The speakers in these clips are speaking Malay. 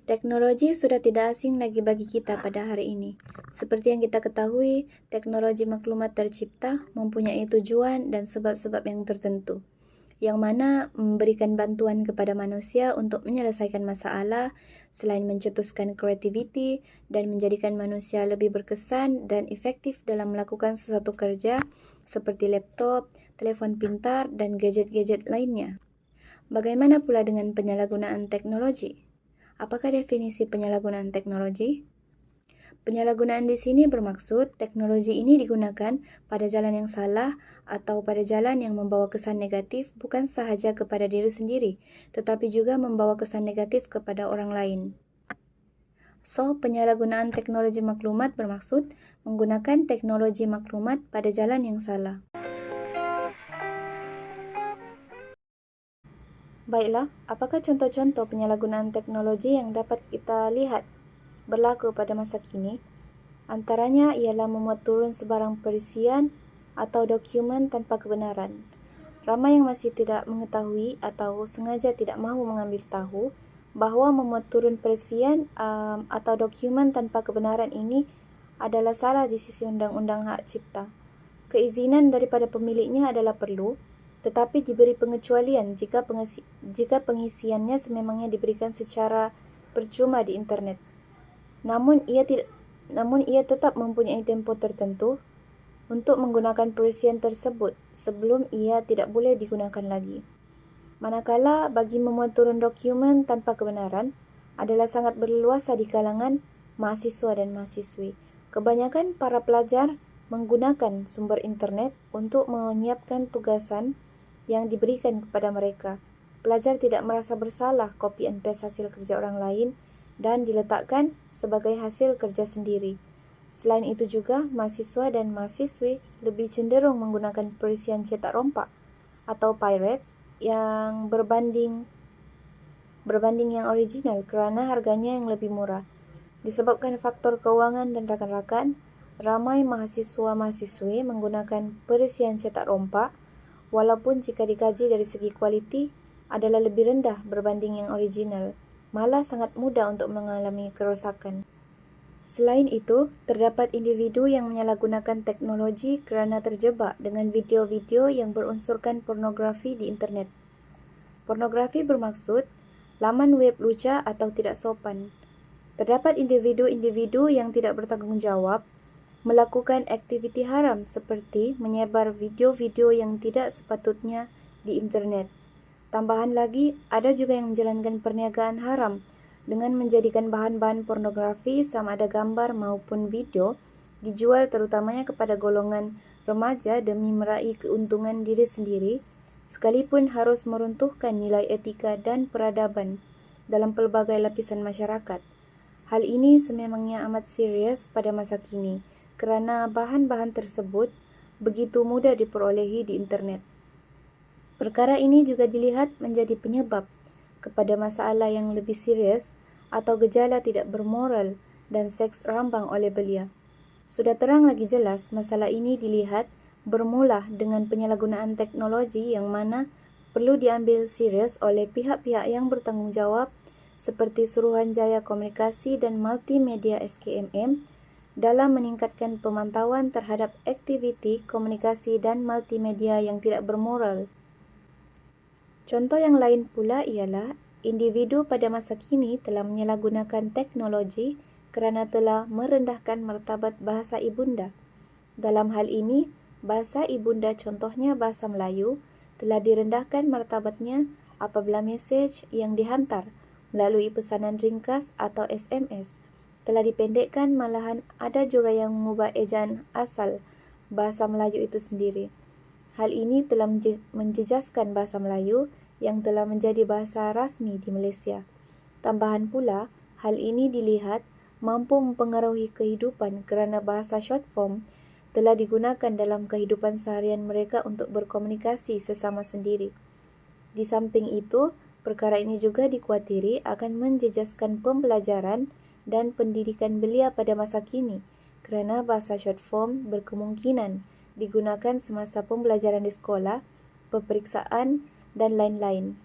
Teknologi sudah tidak asing lagi bagi kita pada hari ini. Seperti yang kita ketahui, teknologi maklumat tercipta mempunyai tujuan dan sebab-sebab yang tertentu, yang mana memberikan bantuan kepada manusia untuk menyelesaikan masalah selain mencetuskan kreativiti dan menjadikan manusia lebih berkesan dan efektif dalam melakukan sesuatu kerja seperti laptop, telepon pintar, dan gadget-gadget lainnya. Bagaimana pula dengan penyalahgunaan teknologi? Apakah definisi penyalahgunaan teknologi? Penyalahgunaan di sini bermaksud teknologi ini digunakan pada jalan yang salah atau pada jalan yang membawa kesan negatif bukan sahaja kepada diri sendiri, tetapi juga membawa kesan negatif kepada orang lain. So, penyalahgunaan teknologi maklumat bermaksud menggunakan teknologi maklumat pada jalan yang salah. Baiklah, apakah contoh-contoh penyalahgunaan teknologi yang dapat kita lihat berlaku pada masa kini? Antaranya ialah memuat turun sebarang perisian atau dokumen tanpa kebenaran. Ramai yang masih tidak mengetahui atau sengaja tidak mahu mengambil tahu bahawa memuat turun perisian atau dokumen tanpa kebenaran ini adalah salah di sisi undang-undang hak cipta. Keizinan daripada pemiliknya adalah perlu, tetapi diberi pengecualian jika pengisiannya sememangnya diberikan secara percuma di internet. Namun ia tetap mempunyai tempoh tertentu untuk menggunakan perisian tersebut sebelum ia tidak boleh digunakan lagi. Manakala bagi memuat turun dokumen tanpa kebenaran adalah sangat berleluasa di kalangan mahasiswa dan mahasiswi. Kebanyakan para pelajar menggunakan sumber internet untuk menyiapkan tugasan yang diberikan kepada mereka. Pelajar tidak merasa bersalah copy and paste hasil kerja orang lain dan diletakkan sebagai hasil kerja sendiri. Selain itu juga, mahasiswa dan mahasiswi lebih cenderung menggunakan perisian cetak rompak atau pirates yang berbanding yang original kerana harganya yang lebih murah. Disebabkan faktor keuangan dan rakan-rakan, ramai mahasiswa-mahasiswi menggunakan perisian cetak rompak walaupun jika dikaji dari segi kualiti adalah lebih rendah berbanding yang original, malah sangat mudah untuk mengalami kerosakan. Selain itu, terdapat individu yang menyalahgunakan teknologi kerana terjebak dengan video-video yang berunsurkan pornografi di internet. Pornografi bermaksud laman web lucah atau tidak sopan. Terdapat individu-individu yang tidak bertanggungjawab melakukan aktiviti haram seperti menyebar video-video yang tidak sepatutnya di internet. Tambahan lagi, ada juga yang menjalankan perniagaan haram dengan menjadikan bahan-bahan pornografi sama ada gambar maupun video dijual terutamanya kepada golongan remaja demi meraih keuntungan diri sendiri, sekalipun harus meruntuhkan nilai etika dan peradaban dalam pelbagai lapisan masyarakat. Hal ini sememangnya amat serius pada masa kini, kerana bahan-bahan tersebut begitu mudah diperolehi di internet. Perkara ini juga dilihat menjadi penyebab kepada masalah yang lebih serius atau gejala tidak bermoral dan seks rambang oleh belia. Sudah terang lagi jelas masalah ini dilihat bermula dengan penyalahgunaan teknologi yang mana perlu diambil serius oleh pihak-pihak yang bertanggungjawab seperti Suruhanjaya Komunikasi dan Multimedia SKMM dalam meningkatkan pemantauan terhadap aktiviti komunikasi dan multimedia yang tidak bermoral. Contoh yang lain pula ialah individu pada masa kini telah menyalahgunakan teknologi kerana telah merendahkan martabat bahasa ibunda. Dalam hal ini, bahasa ibunda contohnya bahasa Melayu telah direndahkan martabatnya apabila mesej yang dihantar melalui pesanan ringkas atau SMS telah dipendekkan, malahan ada juga yang mengubah ejaan asal bahasa Melayu itu sendiri. Hal ini telah menjejaskan bahasa Melayu yang telah menjadi bahasa rasmi di Malaysia. Tambahan pula, hal ini dilihat mampu mempengaruhi kehidupan kerana bahasa short form telah digunakan dalam kehidupan seharian mereka untuk berkomunikasi sesama sendiri. Di samping itu, perkara ini juga dikuatiri akan menjejaskan pembelajaran dan pendidikan belia pada masa kini kerana bahasa short form berkemungkinan digunakan semasa pembelajaran di sekolah, peperiksaan dan lain-lain.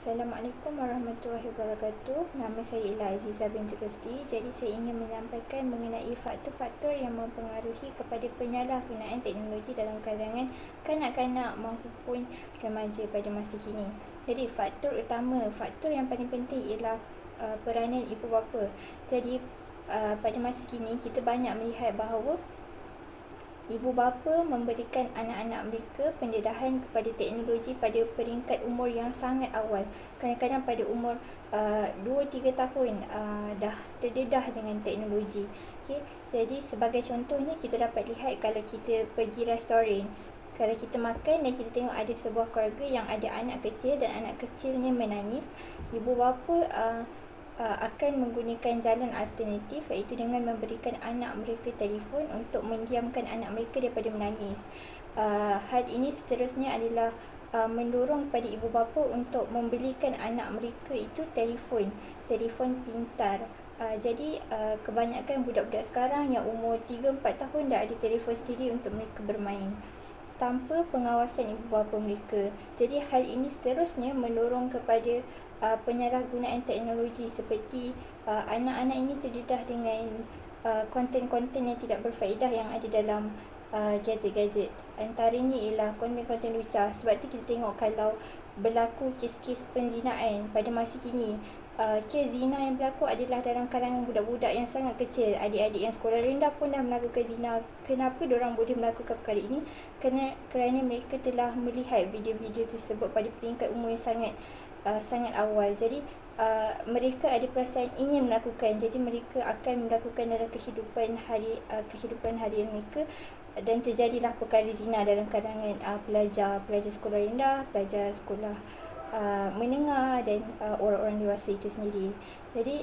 Assalamualaikum warahmatullahi wabarakatuh. Nama saya Ila Azizah binti Rosdi. Jadi saya ingin menyampaikan mengenai faktor-faktor yang mempengaruhi kepada penyalahgunaan teknologi dalam kalangan kanak-kanak maupun remaja pada masa kini. Jadi faktor utama, faktor yang paling penting ialah peranan ibu bapa. Jadi pada masa kini kita banyak melihat bahawa ibu bapa memberikan anak-anak mereka pendedahan kepada teknologi pada peringkat umur yang sangat awal. Kadang-kadang pada umur 2-3 tahun dah terdedah dengan teknologi. Okay? Jadi sebagai contohnya kita dapat lihat kalau kita pergi restoran, kalau kita makan dan kita tengok ada sebuah keluarga yang ada anak kecil dan anak kecilnya menangis, ibu bapa akan menggunakan jalan alternatif, iaitu dengan memberikan anak mereka telefon untuk mendiamkan anak mereka daripada menangis. Hal ini seterusnya adalah mendorong pada ibu bapa untuk membelikan anak mereka itu telefon pintar. Jadi kebanyakan budak-budak sekarang yang umur 3-4 tahun dah ada telefon sendiri untuk mereka bermain tanpa pengawasan ibu bapa mereka. Jadi hal ini seterusnya mendorong kepada penyalahgunaan teknologi, seperti anak-anak ini terdedah dengan konten-konten yang tidak berfaedah yang ada dalam gadget-gadget. Antaranya ialah konten-konten lucah. Sebab tu kita tengok kalau berlaku kes-kes penzinaan pada masa kini, kes zina yang berlaku adalah dalam kalangan budak-budak yang sangat kecil. Adik-adik yang sekolah rendah pun dah melakukan zina. Kenapa diorang boleh melakukan perkara ini? Kerana mereka telah melihat video-video tersebut pada peringkat umur yang sangat awal. Jadi mereka ada perasaan ingin melakukan. Jadi mereka akan melakukan dalam kehidupan harian mereka, dan terjadilah perkara zina dalam kalangan pelajar sekolah rendah, pelajar sekolah menengah dan orang-orang dewasa itu sendiri. Jadi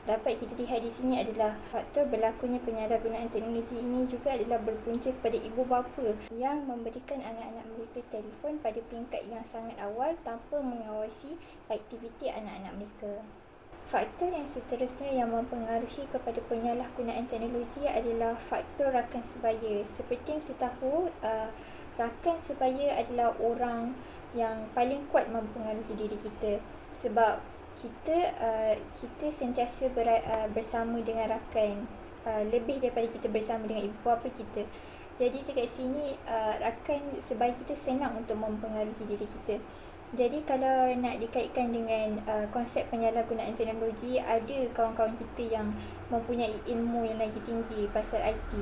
dapat kita lihat di sini adalah faktor berlakunya penyalahgunaan teknologi ini juga adalah berpunca kepada ibu bapa yang memberikan anak-anak mereka telefon pada peringkat yang sangat awal tanpa mengawasi aktiviti anak-anak mereka. Faktor yang seterusnya yang mempengaruhi kepada penyalahgunaan teknologi adalah faktor rakan sebaya. Seperti yang kita tahu, rakan sebaya adalah orang yang paling kuat mempengaruhi diri kita, sebab kita sentiasa bersama dengan rakan, lebih daripada kita bersama dengan ibu bapa kita. Jadi dekat sini rakan sebaya kita senang untuk mempengaruhi diri kita. Jadi kalau nak dikaitkan dengan konsep penyalahgunaan teknologi, ada kawan-kawan kita yang mempunyai ilmu yang lagi tinggi pasal IT.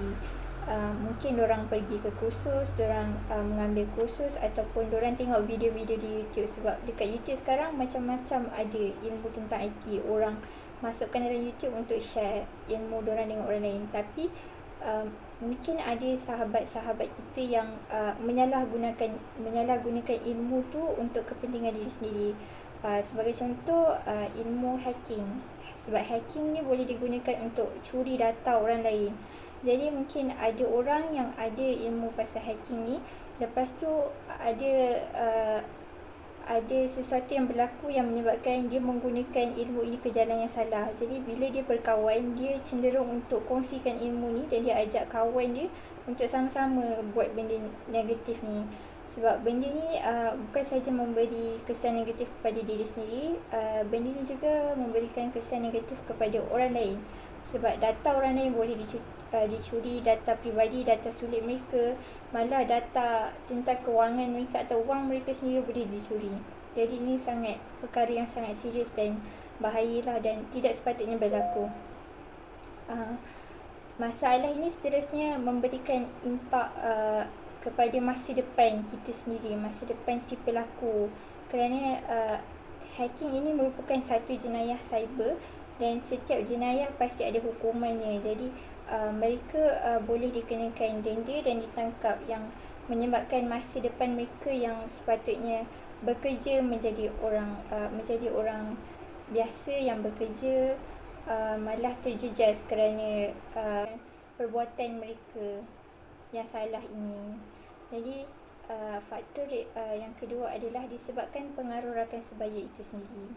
Mungkin diorang pergi ke kursus, diorang mengambil kursus, ataupun diorang tengok video-video di YouTube. Sebab dekat YouTube sekarang macam-macam ada ilmu tentang IT. Orang masukkan dalam YouTube untuk share ilmu diorang dengan orang lain. Tapi mungkin ada sahabat-sahabat kita yang menyalahgunakan ilmu tu untuk kepentingan diri sendiri. Sebagai contoh, ilmu hacking. Sebab hacking ni boleh digunakan untuk curi data orang lain. Jadi mungkin ada orang yang ada ilmu pasal hacking ni, lepas tu ada sesuatu yang berlaku yang menyebabkan dia menggunakan ilmu ini ke jalan yang salah. Jadi bila dia berkawan, dia cenderung untuk kongsikan ilmu ni dan dia ajak kawan dia untuk sama-sama buat benda negatif ni. Sebab benda ni bukan saja memberi kesan negatif kepada diri sendiri, benda ni juga memberikan kesan negatif kepada orang lain. Sebab data orang lain boleh dicuri, data peribadi, data sulit mereka, malah data tentang kewangan mereka atau wang mereka sendiri boleh dicuri. Jadi ini perkara yang sangat serius dan bahayalah dan tidak sepatutnya berlaku. Masalah ini seterusnya memberikan impak kepada masa depan kita sendiri, masa depan si pelaku. Kerana hacking ini merupakan satu jenayah cyber dan setiap jenayah pasti ada hukumannya. Jadi mereka boleh dikenakan denda dan ditangkap, yang menyebabkan masa depan mereka yang sepatutnya bekerja menjadi orang biasa yang bekerja malah terjejas kerana perbuatan mereka yang salah ini. Jadi faktor yang kedua adalah disebabkan pengaruh rakan sebaya itu sendiri.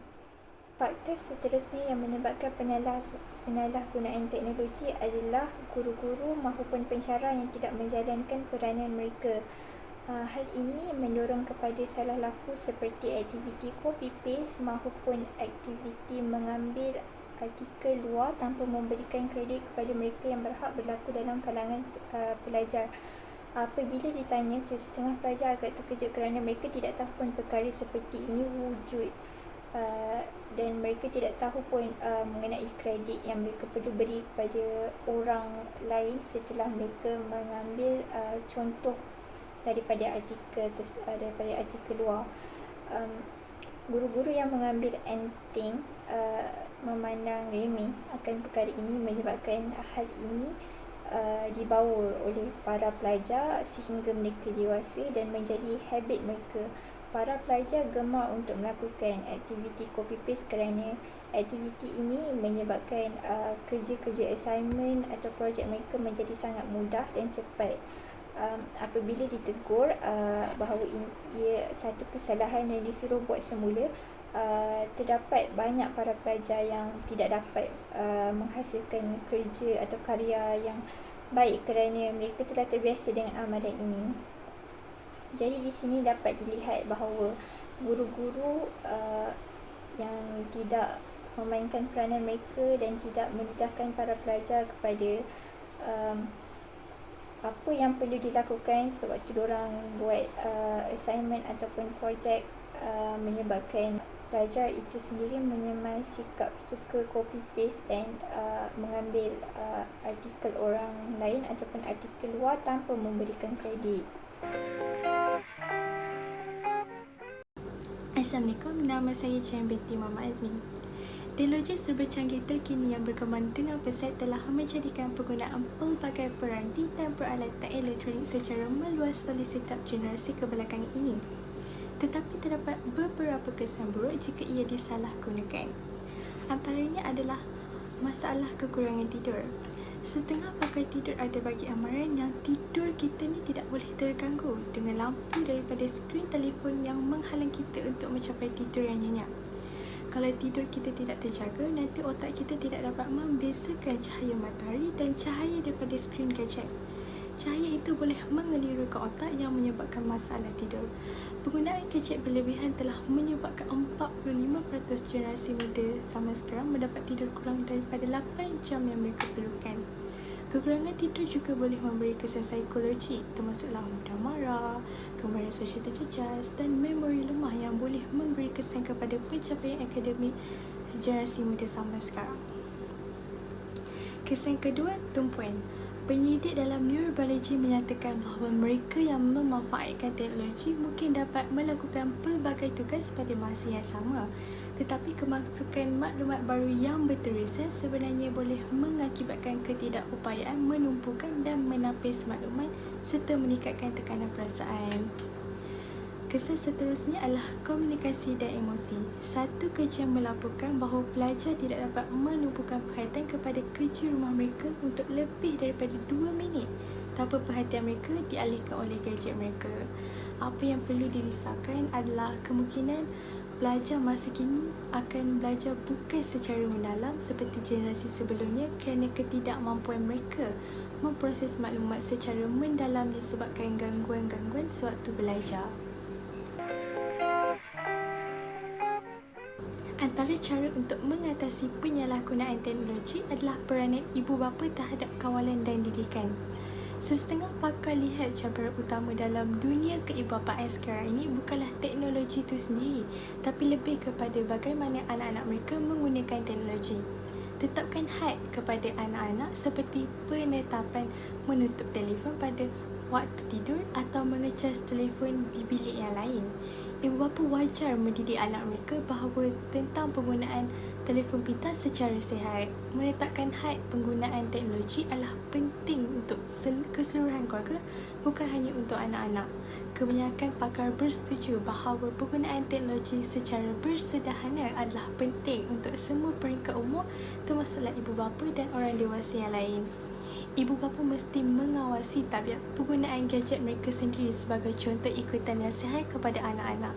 Faktor seterusnya yang menyebabkan penyalahgunaan teknologi adalah guru-guru maupun pensyarah yang tidak menjalankan peranan mereka. Hal ini mendorong kepada salah laku seperti aktiviti copy-paste maupun aktiviti mengambil artikel luar tanpa memberikan kredit kepada mereka yang berhak berlaku dalam kalangan pelajar. Apabila ditanya, sesetengah pelajar agak terkejut kerana mereka tidak tahu pun perkara seperti ini wujud, dan mereka tidak tahu pun mengenai kredit yang mereka perlu beri kepada orang lain setelah mereka mengambil contoh daripada artikel luar. Guru-guru yang mengambil enteng memandang remeh akan perkara ini menyebabkan hal ini dibawa oleh para pelajar sehingga mereka dewasa dan menjadi habit mereka. Para pelajar gemar untuk melakukan aktiviti copy-paste kerana aktiviti ini menyebabkan kerja-kerja assignment atau projek mereka menjadi sangat mudah dan cepat. Apabila ditegur bahawa ia satu kesalahan yang disuruh buat semula, terdapat banyak para pelajar yang tidak dapat menghasilkan kerja atau karya yang baik kerana mereka telah terbiasa dengan amalan ini. Jadi di sini dapat dilihat bahawa guru-guru yang tidak memainkan peranan mereka dan tidak memudahkan para pelajar kepada apa yang perlu dilakukan sewaktu diorang buat assignment ataupun projek, menyebabkan pelajar itu sendiri menyemai sikap suka copy paste dan mengambil artikel orang lain ataupun artikel luar tanpa memberikan kredit. Assalamualaikum, nama saya Chen binti Muhammad Azmin. Teknologi serba canggih terkini yang berkembang dengan pesat telah menjadikan penggunaan pelbagai peranti dan peralatan elektronik secara meluas oleh setiap generasi kebelakangan ini. Tetapi terdapat beberapa kesan buruk jika ia disalahgunakan. Antaranya adalah masalah kekurangan tidur. Setengah pakai tidur ada bagi amaran yang tidur kita ni tidak boleh terganggu dengan lampu daripada skrin telefon yang menghalang kita untuk mencapai tidur yang nyenyak. Kalau tidur kita tidak terjaga, nanti otak kita tidak dapat membezakan cahaya matahari dan cahaya daripada skrin gadget. Cahaya itu boleh mengelirukan otak yang menyebabkan masalah tidur. Penggunaan gadget berlebihan telah menyebabkan 45% generasi muda zaman sekarang mendapat tidur kurang daripada 8 jam yang mereka perlukan. Kekurangan tidur juga boleh memberi kesan psikologi, termasuklah mudah marah, gambaran sosial terjejas dan memori lemah yang boleh memberi kesan kepada pencapaian akademik generasi muda zaman sekarang. Kesan kedua, tumpuan. Penyelidik dalam neurobiologi menyatakan bahawa mereka yang memanfaatkan teknologi mungkin dapat melakukan pelbagai tugas pada masa yang sama. Tetapi kemasukan maklumat baru yang berterusan sebenarnya boleh mengakibatkan ketidakupayaan menumpukan dan menapis maklumat serta meningkatkan tekanan perasaan. Kesan seterusnya adalah komunikasi dan emosi. Satu kajian melaporkan bahawa pelajar tidak dapat menumpukan perhatian kepada kerja rumah mereka untuk lebih daripada 2 minit tanpa perhatian mereka dialihkan oleh gadget mereka. Apa yang perlu dirisaukan adalah kemungkinan pelajar masa kini akan belajar bukan secara mendalam seperti generasi sebelumnya kerana ketidakmampuan mereka memproses maklumat secara mendalam disebabkan gangguan-gangguan sewaktu belajar. Antara cara untuk mengatasi penyalahgunaan teknologi adalah peranan ibu bapa terhadap kawalan dan didikan. Sesetengah pakar lihat cabaran utama dalam dunia keibubapaan sekarang ini bukanlah teknologi itu sendiri, tapi lebih kepada bagaimana anak-anak mereka menggunakan teknologi. Tetapkan had kepada anak-anak seperti penetapan menutup telefon pada waktu tidur atau mengecas telefon di bilik yang lain. Ibu bapa wajar mendidik anak mereka bahawa tentang penggunaan telefon pintar secara sihat. Menetapkan had penggunaan teknologi adalah penting untuk keseluruhan keluarga, bukan hanya untuk anak-anak. Kebanyakan pakar bersetuju bahawa penggunaan teknologi secara bersederhana adalah penting untuk semua peringkat umur, termasuklah ibu bapa dan orang dewasa yang lain. Ibu bapa mesti mengawasi tabiat penggunaan gadget mereka sendiri sebagai contoh ikutan yang sihat kepada anak-anak.